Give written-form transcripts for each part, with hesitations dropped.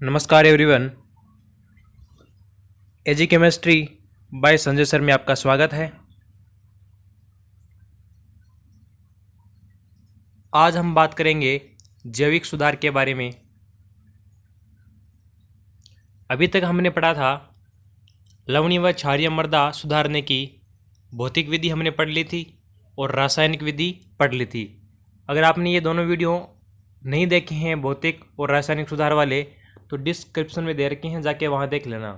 नमस्कार एवरीवन। एजी chemistry bye Sanjay sir में आपका स्वागत है। आज हम बात करेंगे जैविक सुधार के बारे में। अभी तक हमने पढ़ा था लवणीय व क्षारीय मृदा सुधारने की भौतिक विधि हमने पढ़ ली थी और रासायनिक विधि पढ़ ली थी। अगर आपने ये दोनों वीडियो नहीं देखे हैं भौतिक और रासायनिक सुधार वाले तो डिस्क्रिप्शन में दे रखे हैं, जाके वहाँ देख लेना।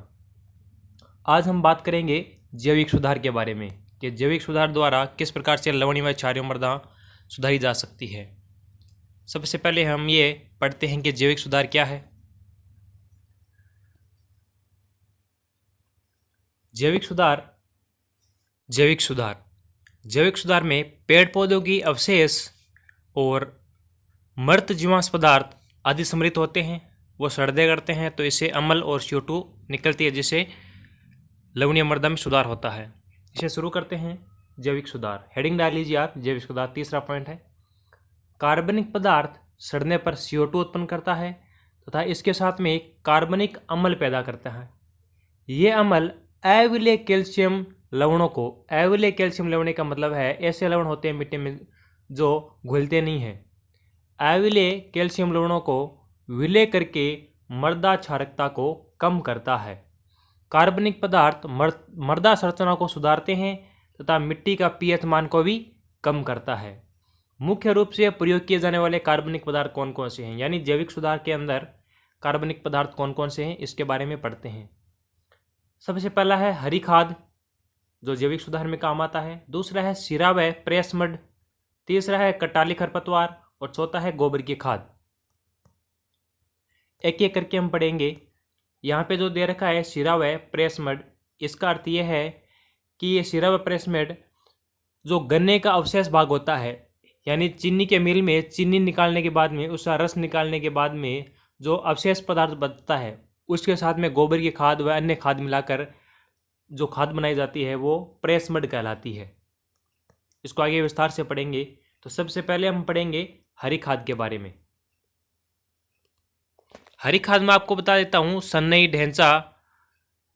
आज हम बात करेंगे जैविक सुधार के बारे में कि जैविक सुधार द्वारा किस प्रकार से लवणीय व क्षारीय मृदा सुधारी जा सकती है। सबसे पहले हम ये पढ़ते हैं कि जैविक सुधार क्या है। जैविक सुधार में पेड़ पौधों की अवशेष और मृत जीवाश्म पदार्थ आदि सम्मिलित होते हैं, वो सड़दे करते हैं तो इससे अम्ल और CO2 निकलती है, जिससे लवणीय मृदा में सुधार होता है। इसे शुरू करते हैं। जैविक सुधार हेडिंग डाल लीजिए आप। जैविक सुधार तीसरा पॉइंट है, कार्बनिक पदार्थ सड़ने पर CO2 उत्पन्न करता है तथा इसके साथ में कार्बनिक अम्ल पैदा करता है। ये अम्ल अविलेय कैल्शियम लवणों को, अविलेय कैल्शियम लवण का मतलब है ऐसे लवण होते हैं मिट्टी में जो घुलते नहीं हैं, अविलेय कैल्शियम लवणों को विलय करके मृदा क्षारकता को कम करता है। कार्बनिक पदार्थ मृदा संरचना को सुधारते हैं तथा मिट्टी का pH मान को भी कम करता है। मुख्य रूप से प्रयोग किए जाने वाले कार्बनिक पदार्थ कौन कौन से हैं, यानी जैविक सुधार के अंदर कार्बनिक पदार्थ कौन कौन से हैं, इसके बारे में पढ़ते हैं। सबसे पहला है हरी खाद, जो जैविक सुधार में काम आता है। दूसरा है सिरा व प्रेस मड। तीसरा है कटाली खरपतवार और चौथा है गोबर की खाद। एक एक करके हम पढ़ेंगे। यहाँ पे जो दे रखा है सिरा व प्रेस मड, इसका अर्थ ये है कि ये सिरा व प्रेस मड जो गन्ने का अवशेष भाग होता है, यानी चीनी के मिल में चीनी निकालने के बाद में उसका रस निकालने के बाद में जो अवशेष पदार्थ बचता है उसके साथ में गोबर की खाद व अन्य खाद मिलाकर जो खाद बनाई जाती है वो प्रेस मड कहलाती है। इसको आगे विस्तार से पढ़ेंगे। तो सबसे पहले हम पढ़ेंगे हरी खाद के बारे में। हरी खाद में आपको बता देता हूँ, सन्नई, ढैंचा,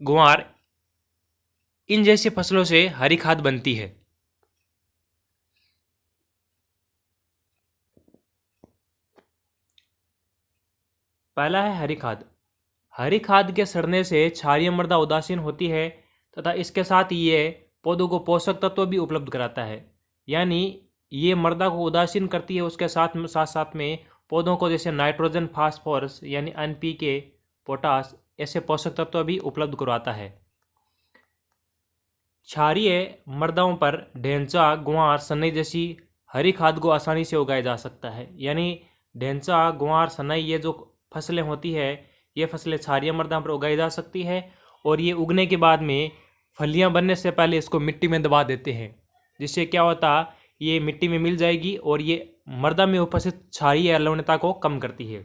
ग्वार, इन जैसी फसलों से हरी खाद बनती है। पहला है हरी खाद। हरी खाद के सड़ने से क्षारीय मृदा उदासीन होती है तथा इसके साथ ये पौधों को पोषक तत्व भी उपलब्ध कराता है, यानी ये मृदा को उदासीन करती है। उसके साथ में पौधों को जैसे नाइट्रोजन, फास्फोरस यानी NPK, पोटास, ऐसे पोषक तत्व भी उपलब्ध करवाता है। क्षारीय मृदाओं पर ढैंचा, ग्वार, सनई जैसी हरी खाद को आसानी से उगाया जा सकता है, यानी ढैंचा, ग्वार, सनई ये जो फसलें होती है ये फसलें क्षारीय मृदा पर उगाई जा सकती है और ये उगने के बाद में फलियां बनने से पहले इसको मिट्टी में दबा देते हैं, जिससे क्या होता ये मिट्टी में मिल जाएगी और ये मृदा में उपस्थित क्षारीय लवणता को कम करती है।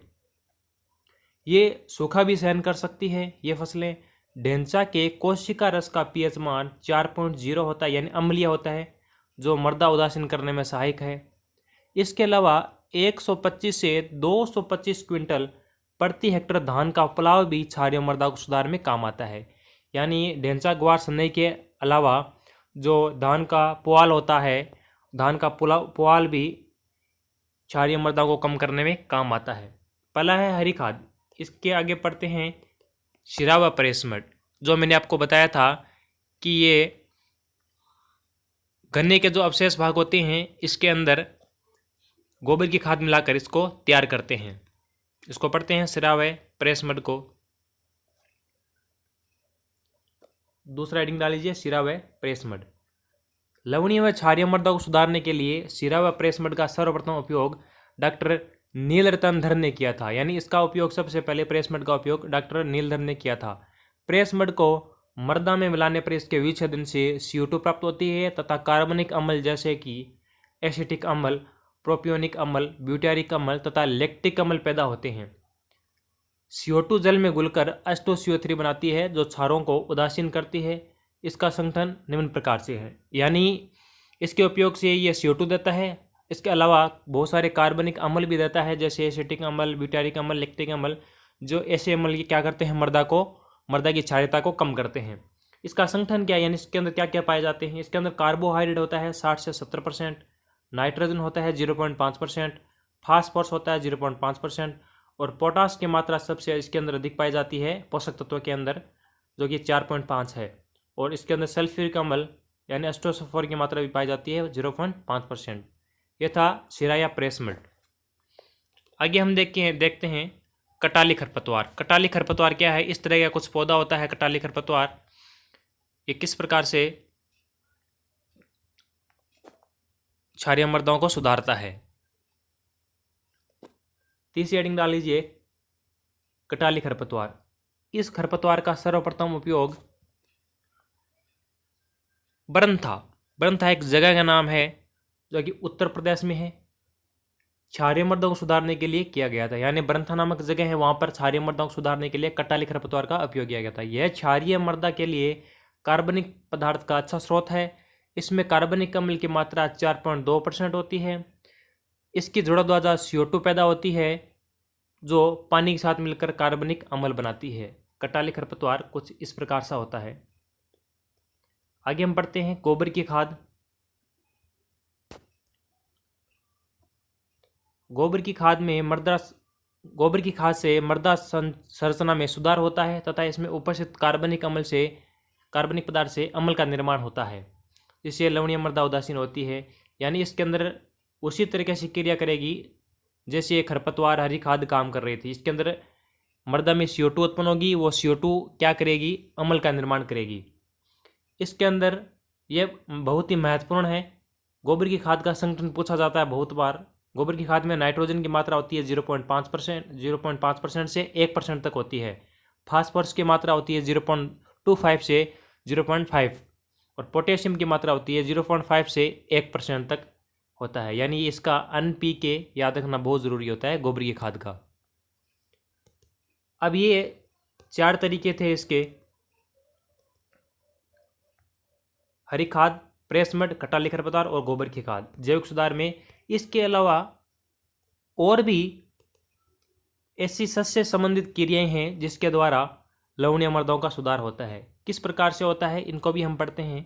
ये सूखा भी सहन कर सकती है ये फसलें। ढैंचा के कोशिका रस का pH मान 4.0 होता है, यानी अम्लीय होता है, जो मृदा उदासीन करने में सहायक है। इसके अलावा 125 से 225 क्विंटल प्रति हेक्टेयर धान का पुलाव भी क्षारीय मृदा को सुधार में काम आता है। यानी ढैंचा, ग्वार, सनई के अलावा जो धान का पुआल होता है, धान का पुआल भी क्षारीय मृदा को कम करने में काम आता है। पहला है हरी खाद। इसके आगे पढ़ते हैं सिरा व प्रेस मड, जो मैंने आपको बताया था कि ये गन्ने के जो अवशेष भाग होते हैं इसके अंदर गोबर की खाद मिलाकर इसको तैयार करते हैं। इसको पढ़ते हैं सिरा व प्रेस मड को। दूसरा हेडिंग डाल लीजिए, सिरा व प्रेस मड। लवणीय व क्षारीय मृदा को सुधारने के लिए सिरा व प्रेस मड का सर्वप्रथम उपयोग डॉक्टर नीलरतन धर ने किया था, यानी इसका उपयोग सबसे पहले प्रेस मड का उपयोग डॉक्टर नीलधर ने किया था। प्रेस मड को मृदा में मिलाने पर इसके विच्छेदन से CO2 प्राप्त होती है तथा कार्बनिक अम्ल जैसे कि एसिटिक अम्ल, प्रोपियोनिक अम्ल, ब्यूटारिक अम्ल तथा लैक्टिक अम्ल पैदा होते हैं। CO2 जल में घुलकर H2CO3 बनाती है जो क्षारों को उदासीन करती है। इसका संगठन निम्न प्रकार से है, यानी इसके उपयोग से ये CO2 देता है, इसके अलावा बहुत सारे कार्बनिक अम्ल भी देता है, जैसे एसिटिक अम्ल, ब्यूटारिक अम्ल, लैक्टिक अम्ल, जो ऐसे अम्ल ये क्या करते हैं, मृदा की क्षारीयता को कम करते हैं। इसका संगठन क्या है, यानी इसके अंदर क्या क्या पाए जाते हैं। इसके अंदर कार्बोहाइड्रेट होता है 60 से 70%, नाइट्रोजन होता है 0.5%, फास्फोरस होता है 0.5%, और पोटास की मात्रा सबसे इसके अंदर अधिक पाई जाती है पोषक तत्वों के अंदर, जो कि 4.5 है। और इसके अंदर सल्फ्यूरिक अम्ल यानी एस्टोसल्फर की मात्रा भी पाई जाती है 0.5%। यह था सिरा या प्रेसमड। आगे हम देखते हैं कटाली खरपतवार। कटाली खरपतवार क्या है, इस तरह का कुछ पौधा होता है कटाली खरपतवार। ये किस प्रकार से क्षारीय मृदाओं को सुधारता है। तीसरी हेडिंग डाल लीजिए कटाली खरपतवार। इस खरपतवार का सर्वप्रथम उपयोग बरंथा एक जगह का नाम है जो कि उत्तर प्रदेश में है, क्षारीय मृदाओं को सुधारने के लिए किया गया था। यानी बरंथा नामक जगह है, वहां पर क्षारीय मृदाओं को सुधारने के लिए कटाली खरपतवार का उपयोग किया गया था। यह क्षारीय मृदा के लिए कार्बनिक पदार्थ का अच्छा स्रोत है। इसमें कार्बनिक अम्ल की मात्रा 4.2% होती है। इसकी जुड़ा द्वारा CO2 पैदा होती है जो पानी के साथ मिलकर कार्बनिक अम्ल बनाती है। कटाली खरपतवार कुछ इस प्रकार सा होता है। आगे हम पढ़ते हैं गोबर की खाद। गोबर की खाद से मृदा संरचना में सुधार होता है तथा इसमें उपस्थित कार्बनिक पदार्थ से अम्ल का निर्माण होता है, जिससे लवणीय मृदा उदासीन होती है। यानी इसके अंदर उसी तरीके से क्रिया करेगी जैसे ये खरपतवार हरी खाद काम कर रही थी। इसके अंदर मृदा में CO2 उत्पन्न होगी, वो CO2 क्या करेगी, अम्ल का निर्माण करेगी। इसके अंदर यह बहुत ही महत्वपूर्ण है। गोबर की खाद का संगठन पूछा जाता है बहुत बार। गोबर की खाद में नाइट्रोजन की मात्रा होती है 0.5% से 1% तक होती है। फास्फोरस की मात्रा होती है 0.25 से 0.5, और पोटेशियम की मात्रा होती है 0.5 से 1% तक होता है। यानी इसका NPK याद रखना बहुत ज़रूरी होता है गोबर की खाद का। अब ये 4 तरीके थे इसके, हरी खाद, प्रेसमड, कटाली खरपतवार और गोबर की खाद जैविक सुधार में। इसके अलावा और भी ऐसी सस्य संबंधित क्रियाएं हैं जिसके द्वारा लवणीय मृदाओं का सुधार होता है। किस प्रकार से होता है इनको भी हम पढ़ते हैं।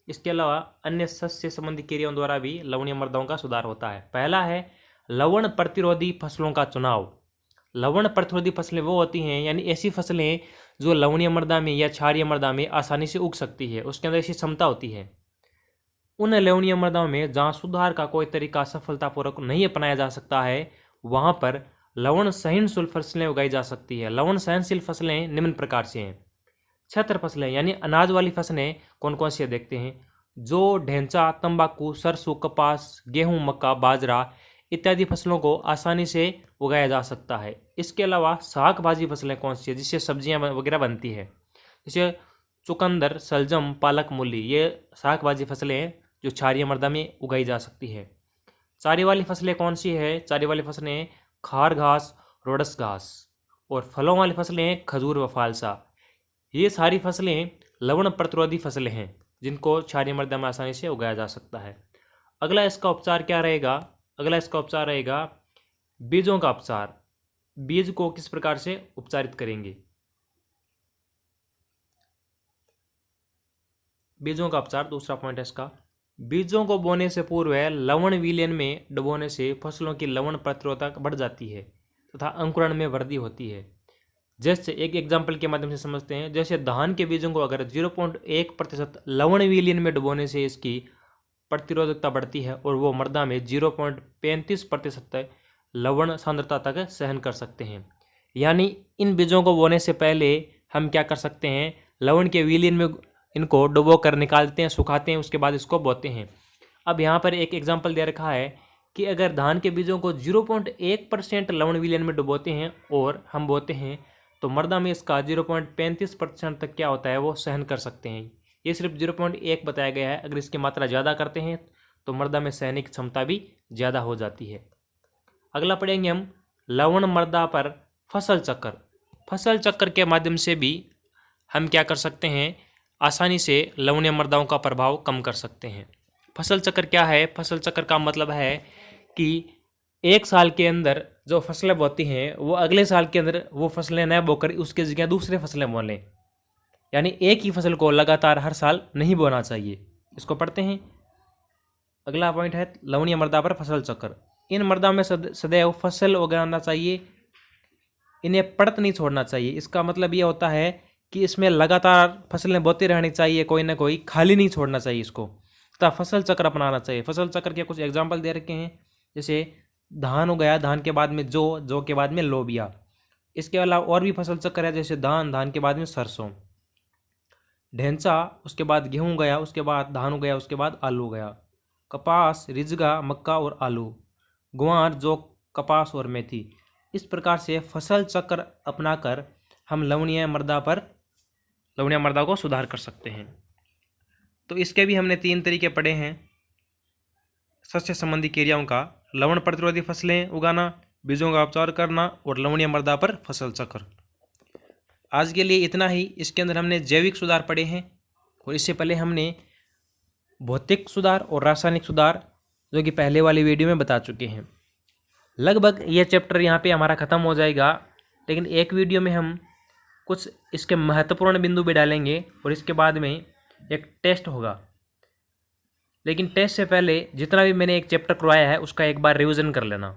इसके अलावा अन्य सस्य संबंधी क्रियाओं द्वारा भी लवणीय मृदाओं का सुधार होता है। पहला है लवण प्रतिरोधी फसलों का चुनाव। लवण प्रतिरोधी फसलें वो होती हैं, यानी ऐसी फसलें जो लवणीय मृदा में या क्षारीय मृदा में आसानी से उग सकती है, उसके अंदर ऐसी क्षमता होती है। उन लवणीय मृदाओं में जहाँ सुधार का कोई तरीका सफलतापूर्वक नहीं अपनाया जा सकता है, वहाँ पर लवण सहनशील फसलें उगाई जा सकती है। लवण सहनशील फसलें निम्न प्रकार से हैं। छत्र फसलें यानी अनाज वाली फसलें कौन कौन सी देखते हैं, जो ढेंचा, तंबाकू, सरसों, कपास, गेहूं, मक्का, बाजरा इत्यादि फसलों को आसानी से उगाया जा सकता है। इसके अलावा शाक भाजी फसलें कौन सी है जिससे सब्जियां वगैरह बनती है, जैसे चुकंदर, सलजम, पालक, मूली, ये शाक भाजी फसलें हैं जो क्षारीय मृदा में उगाई जा सकती है। चारे वाली फसलें कौन सी है, चारे वाली फसलें खार घास, रोडस घास, और फलों वाली फसलें खजूर व फालसा। ये सारी फसलें लवण प्रतिरोधी फसलें हैं जिनको क्षारीय मृदा में आसानी से उगाया जा सकता है। अगला इसका उपचार क्या रहेगा, अगला इसका उपचार रहेगा बीजों का उपचार। बीज को किस प्रकार से उपचारित करेंगे। बीजों का उपचार दूसरा पॉइंट है इसका। बीजों को बोने से पूर्व लवण विलयन में डुबोने से फसलों की लवण प्रतिरोधकता बढ़ जाती है तथा अंकुरण में वृद्धि होती है। जैसे एक एग्जाम्पल के माध्यम से समझते हैं, जैसे धान के बीजों को अगर 0.1% लवण विलयन में डुबोने से इसकी प्रतिरोधकता बढ़ती है और वो मृदा में 0.35% लवण सांद्रता तक सहन कर सकते हैं। यानी इन बीजों को बोने से पहले हम क्या कर सकते हैं, लवण के विलयन में इनको डुबो कर निकालते हैं, सुखाते हैं, उसके बाद इसको बोते हैं। अब यहाँ पर एक एग्जाम्पल दे रखा है कि अगर धान के बीजों को 0.1% लवण विलयन में डुबोते हैं और हम बोते हैं तो मृदा में इसका 0.35% तक क्या होता है वो सहन कर सकते हैं। ये सिर्फ 0.1 बताया गया है, अगर इसकी मात्रा ज़्यादा करते हैं तो मृदा में सहने की क्षमता भी ज़्यादा हो जाती है। अगला पढ़ेंगे हम लवण मृदा पर फसल चक्र। फसल चक्र के माध्यम से भी हम क्या कर सकते हैं, आसानी से लवणीय मृदाओं का प्रभाव कम कर सकते हैं। फसल चक्र क्या है, फसल चक्र का मतलब है कि एक साल के अंदर जो फसलें बोती हैं वो अगले साल के अंदर वो फसलें न बोकर उसके जगह दूसरे फसलें बो लें, यानी एक ही फसल को लगातार हर साल नहीं बोना चाहिए। इसको पढ़ते हैं। अगला पॉइंट है लवणीय मृदा पर फसल चक्र। इन मृदा में सदैव फसल उगाना चाहिए, इन्हें पड़त नहीं छोड़ना चाहिए। इसका मतलब ये होता है कि इसमें लगातार फसलें बोती रहनी चाहिए, कोई ना कोई खाली नहीं छोड़ना चाहिए इसको, तथा फसल चक्र अपनाना चाहिए। फसल चक्र के कुछ एग्जाम्पल दे रखे हैं, जैसे धान उगाया, धान के बाद में जौ के बाद में लोबिया। इसके अलावा और भी फसल चक्र है, जैसे धान के बाद में सरसों, ढेंचा, उसके बाद गेहूँ उगाया, उसके बाद धान उगाया, उसके बाद आलू उगाया, कपास, रिजगा, मक्का और आलू, ग्वार, जौ, कपास और मेथी। इस प्रकार से फसल चक्र अपनाकर हम लवणीय मृदा को सुधार कर सकते हैं। तो इसके भी हमने 3 तरीके पढ़े हैं सस्य संबंधी क्रियाओं का: लवण प्रतिरोधी फसलें उगाना, बीजों का उपचार करना और लवणीय मृदा पर फसल चक्र। आज के लिए इतना ही। इसके अंदर हमने जैविक सुधार पढ़े हैं और इससे पहले हमने भौतिक सुधार और रासायनिक सुधार, जो कि पहले वाली वीडियो में बता चुके हैं। लगभग ये चैप्टर यहाँ पे हमारा ख़त्म हो जाएगा, लेकिन एक वीडियो में हम कुछ इसके महत्वपूर्ण बिंदु भी डालेंगे और इसके बाद में एक टेस्ट होगा। लेकिन टेस्ट से पहले जितना भी मैंने एक चैप्टर करवाया है उसका एक बार रिवीजन कर लेना।